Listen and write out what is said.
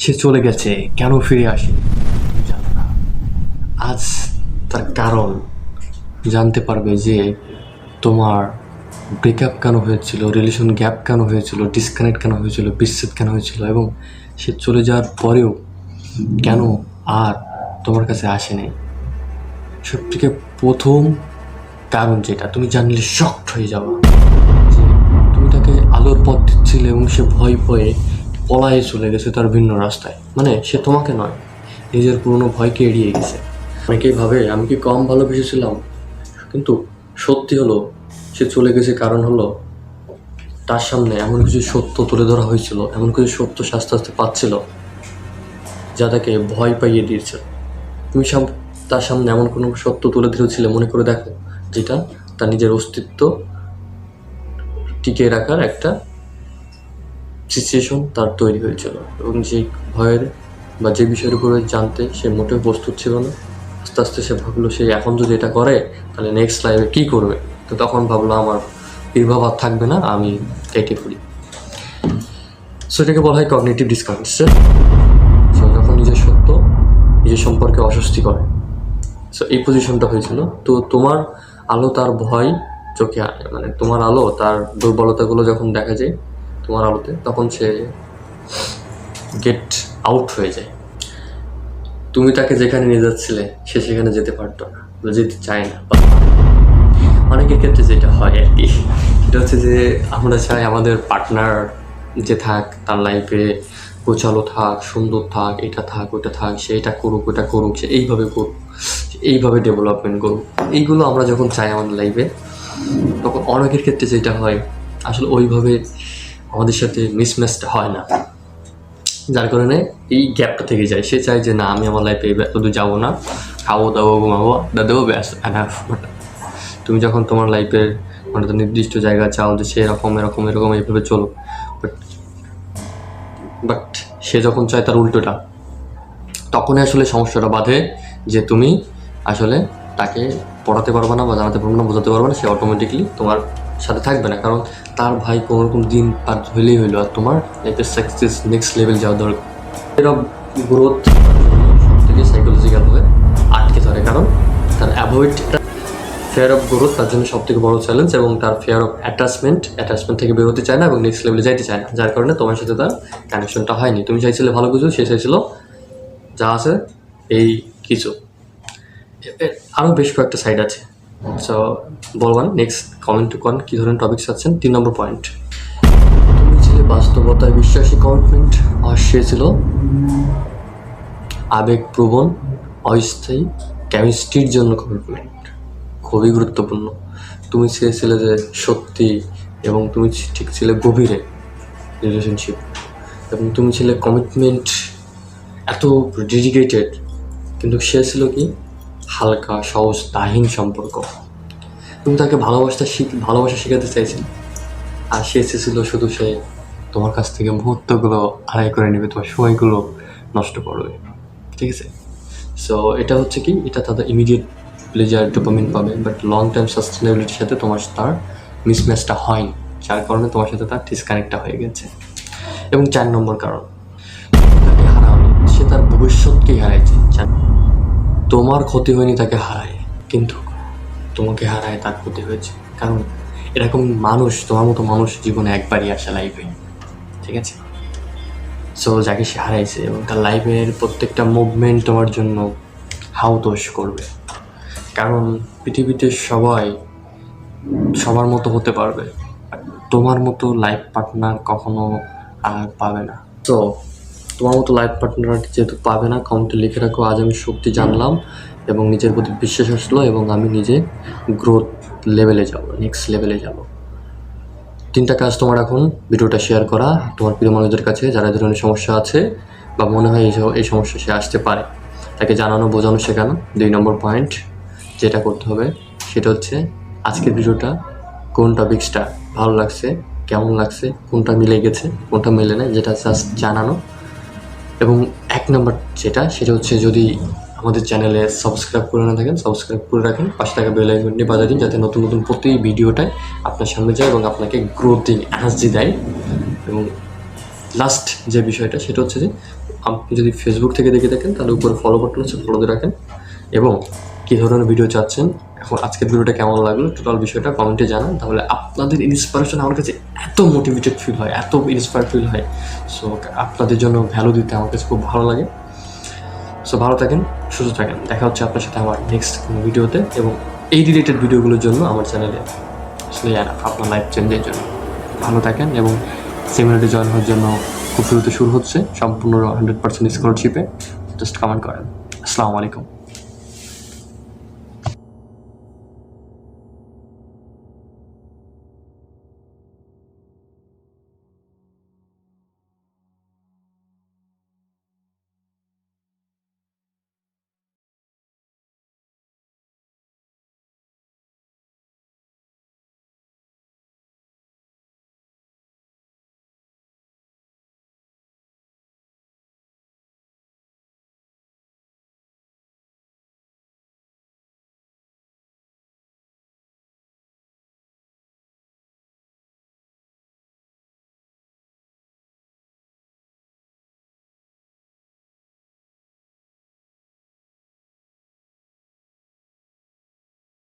সে চলে গেছে, কেন ফিরে আসেনি তুমি জানো না। আজ তার কারণ জানতে পারবে যে তোমার ব্রেকআপ কেন হয়েছিল, রিলেশন গ্যাপ কেন হয়েছিল, ডিসকানেক্ট কেন হয়েছিল, বিচ্ছেদ কেন হয়েছিল, এবং সে চলে যাওয়ার পরেও কেন আর তোমার কাছে আসেনি। সবথেকে প্রথম কারণ যেটা তুমি জানলে শকড হয়ে যাওয়া, যে তুমি তাকে আলোর পথ দিচ্ছিলে এবং সে ভয় ভয়ে পলায়ে চলে গেছে তার ভিন্ন রাস্তায়। মানে সে তোমাকে নয়, নিজের পুরনো ভয়কে এড়িয়ে গেছে। অনেকেই ভাবে আমি কি কম ভালোবেসেছিলাম, কিন্তু সত্যি হলো সে চলে গেছে কারণ হলো তার সামনে এমন কিছু সত্য তুলে ধরা হয়েছিল, এমন কিছু সত্য সে আস্তে আস্তে পাচ্ছিল যা তাকে ভয় পাইয়ে দিয়েছিল। তুমি তার সামনে এমন কোনো সত্য তুলে ধরেছিলে, মনে করে দেখো, যেটা তার নিজের অস্তিত্ব টিকিয়ে রাখার একটা সিচুয়েশন তার তৈরি হয়েছিল, এবং যে ভয়ের বা যে বিষয়ের উপরে জানতে সে মোটেও প্রস্তুত ছিল না। আস্তে আস্তে সে ভাবলো সে এখন যদি এটা করে তাহলে নেক্সট লাইফে কী করবে। তো তখন ভাবলো আমার বিবাহ আর থাকবে না, আমি কেটে পড়ি। সো এটাকে বলা হয় কগনিটিভ ডিসকানেক্ট। সো যখন নিজের সত্য নিজের সম্পর্কে অস্বস্তি করে, সো এই পজিশনটা হয়েছিল। তো তোমার আলো তার ভয় চোখে আনে, মানে তোমার আলো তার দুর্বলতাগুলো যখন দেখা যায় তোমার আলোতে, তখন সে গেট আউট হয়ে যায়। তুমি তাকে যেখানে নিয়ে যাচ্ছিলে সে সেখানে যেতে পারতো না, যেতে চায় না। অনেকের ক্ষেত্রে যেটা হয় আর কি, সেটা হচ্ছে যে আমরা চাই আমাদের পার্টনার যে থাক তার লাইফে গোছালো থাক, সুন্দর থাক, এটা থাক ওটা থাক, সে এটা করুক ওটা করুক, সে এইভাবে করুক, এইভাবে ডেভেলপমেন্ট করুক। এইগুলো আমরা যখন চাই আমাদের লাইফে, তখন অনেকের ক্ষেত্রে যেটা হয় আসলে ওইভাবে আমাদের সাথে মিসম্যাচটা হয় না, যার কারণে এই গ্যাপটা থেকে যায়। সে চায় যে না, আমি আমার লাইফে শুধু যাবো না, খাবো দাবো ঘুমাবো আড্ডা দেবো, ব্যাস এনাফ। বাট তুমি যখন তোমার লাইফের মানে নির্দিষ্ট জায়গা চাও যে সে এরকম এরকম এরকম এইভাবে চলো, বাট বাট সে যখন চায় তার উল্টোটা, তখনই আসলে সমস্যাটা বাধে যে তুমি আসলে তাকে পড়াতে পারবে না বা জানাতে পারবে না, বোঝাতে পারবে না, সে অটোমেটিকলি তোমার সাথে থাকবে না। কারণ তার ভাই কোনো রকম দিন পার হইলেই হইলো, আর তোমার লাইফের সাকসেস নেক্সট লেভেল যাওয়া দরকার। এরকম গ্রোথ সব থেকে সাইকোলজিক্যালভাবে আটকে ধরে, কারণ তার ফেয়ার অফ গ্রোথ তার জন্য সব থেকে বড় চ্যালেঞ্জ, এবং তার ফেয়ার অফ অ্যাটাচমেন্ট থেকে বেরোতে চায় না এবং নেক্সট লেভেলে যাইতে চায় না, যার কারণে তোমার সাথে তার কানেকশনটা হয়নি। তুমি চাইছিলে ভালো কিছু, সে চাইছিল যা আছে এই কিছু। আরও বেশ কয়েকটা সাইড আছে, সো বলবান নেক্সট কমেন্ট টু কী ধরনের টপিক চাচ্ছেন। 3 নম্বর পয়েন্ট, তুমি ছিলে বাস্তবতায় বিশ্বাসী কমিটমেন্ট, আর সে ছিল আবেগপ্রবণ অস্থায়ী কেমিস্ট্রির জন্য কমিটমেন্ট। খুবই গুরুত্বপূর্ণ। তুমি চেয়েছিলে যে সত্যি, এবং তুমি ঠিক ছিলে গভীরে রিলেশনশিপ, এবং তুমি ছিলে কমিটমেন্ট এত ডেডিকেটেড, কিন্তু সে ছিল কি হালকা সহজ দাহীন সম্পর্ক। তুমি তাকে ভালোবাসা শেখাতে চাইছিলে, আর সে চেয়েছিল শুধু সে তোমার কাছ থেকে মুহূর্তগুলো আড়াই করে নেবে, তোমার সময়গুলো নষ্ট করবে। ঠিক আছে, সো এটা হচ্ছে কি, এটা তাদের ইমিডিয়েট প্লেজার ডোপামিন পাবে, বাট লং টাইম সাস্টেনেবিলিটির সাথে তোমার তার মিসম্যাচটা হয়নি, যার কারণে তোমার সাথে তার ডিসকানেক্টটা হয়ে গেছে। এবং 4 নম্বর কারণ, তাকে হারাওনি, সে তার ভবিষ্যৎকেই হারাইছে। তোমার ক্ষতি হয়নি তাকে হারায়, কিন্তু তোমাকে হারায় তার ক্ষতি হয়েছে। কারণ এরকম মানুষ, তোমার মতো মানুষ জীবনে একবারই আসে লাইফে, ঠিক আছে। সো যাকে সে হারাইছে, এবং তার লাইফের প্রত্যেকটা মুভমেন্ট তোমার জন্য হাউতোষ করবে, কারণ পৃথিবীতে সবাই সবার মতো হতে পারবে, তোমার মতো লাইফ পার্টনার কখনো আর পাবে না। তো তোমার মতো লাইফ পার্টনার যেহেতু পাবে না, কমেন্টে লিখে রাখো, আজ আমি সত্যি জানলাম এবং নিজের প্রতি বিশ্বাস আসলো, এবং আমি নিজে গ্রোথ লেভেলে যাব, নেক্সট লেভেলে যাব। 3টা কাজ তোমার এখন ভিডিওটা শেয়ার করা তোমার প্রিয় মানুষদের কাছে, যারা ধরনের সমস্যা আছে বা মনে হয় এই সমস্যা সে আসতে পারে, তাকে জানানো, বোঝানো, শেখানো। 2 নম্বর পয়েন্ট যেটা করতে হবে সেটা হচ্ছে আজকের ভিডিওটা কোন টপিক্সটা ভালো লাগছে, কেমন লাগছে, কোনটা মিলে গেছে, কোনটা মিলে না, যেটা জাস্ট জানানো। এবং 1 নম্বর সেটা হচ্ছে, যদি আমাদের চ্যানেলে সাবস্ক্রাইব করে না থাকেন, সাবস্ক্রাইব করে রাখেন, পাশে থাকা বেল আইকনটি বাজিয়ে দিন, যাতে নতুন নতুন প্রতি ভিডিওটায় আপনার সামনে যায় এবং আপনাকে গ্রোথিং এনার্জি দেয়। এবং লাস্ট যে বিষয়টা সেটা হচ্ছে যে আপনি যদি ফেসবুক থেকে দেখে থাকেন তাহলে উপরে ফলো বাটন আছে, ফলো দিয়ে রাখেন। এবং কী ধরনের ভিডিও চাচ্ছেন, এখন আজকের ভিডিওটা কেমন লাগলো টোটাল বিষয়টা কমেন্টে জানান। তাহলে আপনাদের ইন্সপিরেশন আমার কাছে এত মোটিভেটেড ফিল হয়, এত ইন্সপায়ার ফিল হয়। সো আপনাদের জন্য ভ্যালু দিতে আমার কাছে খুব ভালো লাগে। সো ভালো থাকেন, সুস্থ থাকেন, দেখা হচ্ছে আপনার সাথে আমার নেক্সট কোনো ভিডিওতে। এবং এই রিলেটেড ভিডিওগুলোর জন্য আমার চ্যানেলে আসলে আপনার লাইফ চেঞ্জের জন্য ভালো থাকেন। এবং সেমিনারে জয়েন হওয়ার জন্য খুব শুরুতে শুরু হচ্ছে সম্পূর্ণ 100% স্কলারশিপে। জাস্ট কমেন্ট করেন। আসসালামু আলাইকুম।